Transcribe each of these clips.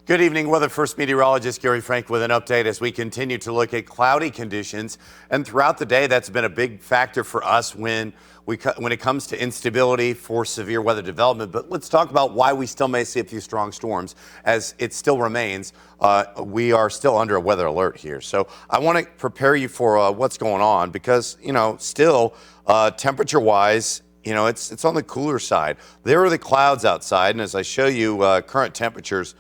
Good evening, Weather First meteorologist Gary Frank with an update as we continue to look at cloudy conditions. And throughout the day, that's been a big factor for us when it comes to instability for severe weather development. But let's talk about why we still may see a few strong storms, as it still remains. We are still under a weather alert here. So I want to prepare you for what's going on because, still temperature-wise, it's on the cooler side. There are the clouds outside, and as I show you current temperatures,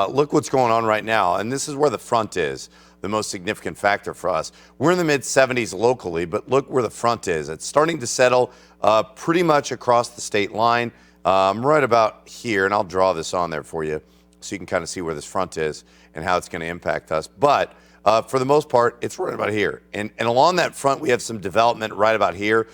look what's going on right now, and this is where the front is, the most significant factor for us. We're in the mid-70s locally, but look where the front is. It's starting to settle pretty much across the state line, right about here, and I'll draw this on there for you so you can kind of see where this front is and how it's going to impact us. But for the most part, it's right about here. And along that front, we have some development right about here.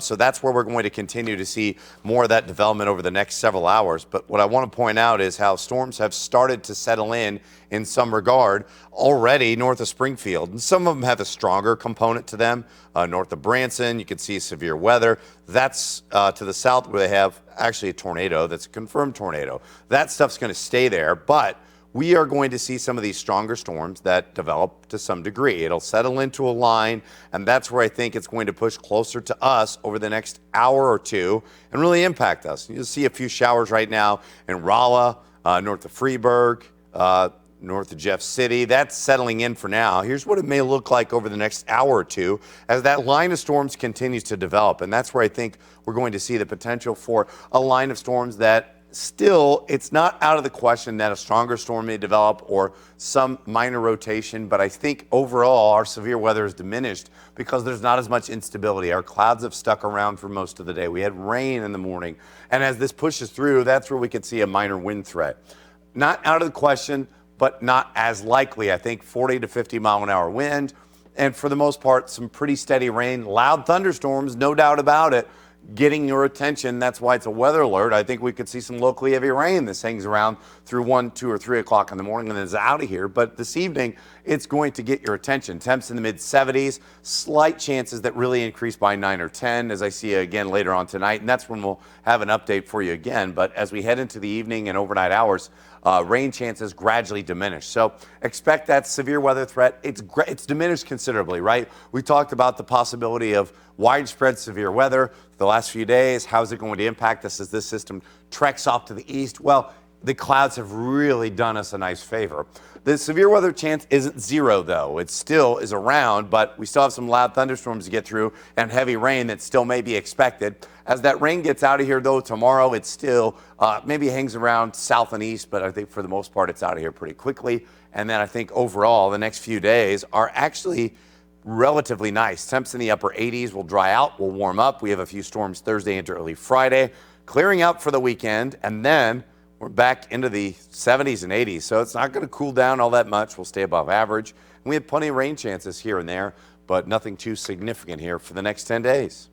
So that's where we're going to continue to see more of that development over the next several hours. But what I want to point out is how storms have started to settle in some regard already north of Springfield. And some of them have a stronger component to them. North of Branson, you can see severe weather. That's to the south where they have actually a tornado. That's a confirmed tornado. That stuff's going to stay there. But we are going to see some of these stronger storms that develop to some degree. It'll settle into a line, and that's where I think it's going to push closer to us over the next hour or two and really impact us. You'll see a few showers right now in Rolla, north of Freeburg, north of Jeff City. That's settling in for now. Here's what it may look like over the next hour or two as that line of storms continues to develop, and that's where I think we're going to see the potential for a line of storms that still, it's not out of the question that a stronger storm may develop or some minor rotation, but I think overall our severe weather is diminished because there's not as much instability. Our clouds have stuck around for most of the day. We had rain in the morning, and as this pushes through, that's where we could see a minor wind threat. Not out of the question, but not as likely. I think 40 to 50 mile an hour wind, and for the most part, some pretty steady rain, loud thunderstorms, no doubt about it, getting your attention. That's why it's a weather alert. I think we could see some locally heavy rain. This hangs around through 1, 2, or 3 o'clock in the morning and then is out of here. But this evening, it's going to get your attention. Temps in the mid-70s, slight chances that really increase by 9 or 10, as I see again later on tonight. And that's when we'll have an update for you again. But as we head into the evening and overnight hours, rain chances gradually diminish. So expect that severe weather threat. It's diminished considerably, right? We talked about the possibility of widespread severe weather the last few days. How is it going to impact us as this system treks off to the east? Well, the clouds have really done us a nice favor. The severe weather chance isn't zero, though. It still is around, but we still have some loud thunderstorms to get through and heavy rain that still may be expected. As that rain gets out of here, though, tomorrow, it still maybe hangs around south and east, but I think for the most part, it's out of here pretty quickly. And then I think overall, the next few days are actually relatively nice. Temps in the upper 80s will dry out, will warm up. We have a few storms Thursday into early Friday, clearing out for the weekend, and then we're back into the 70s and 80s. So it's not going to cool down all that much. We'll stay above average. And we have plenty of rain chances here and there, but nothing too significant here for the next 10 days.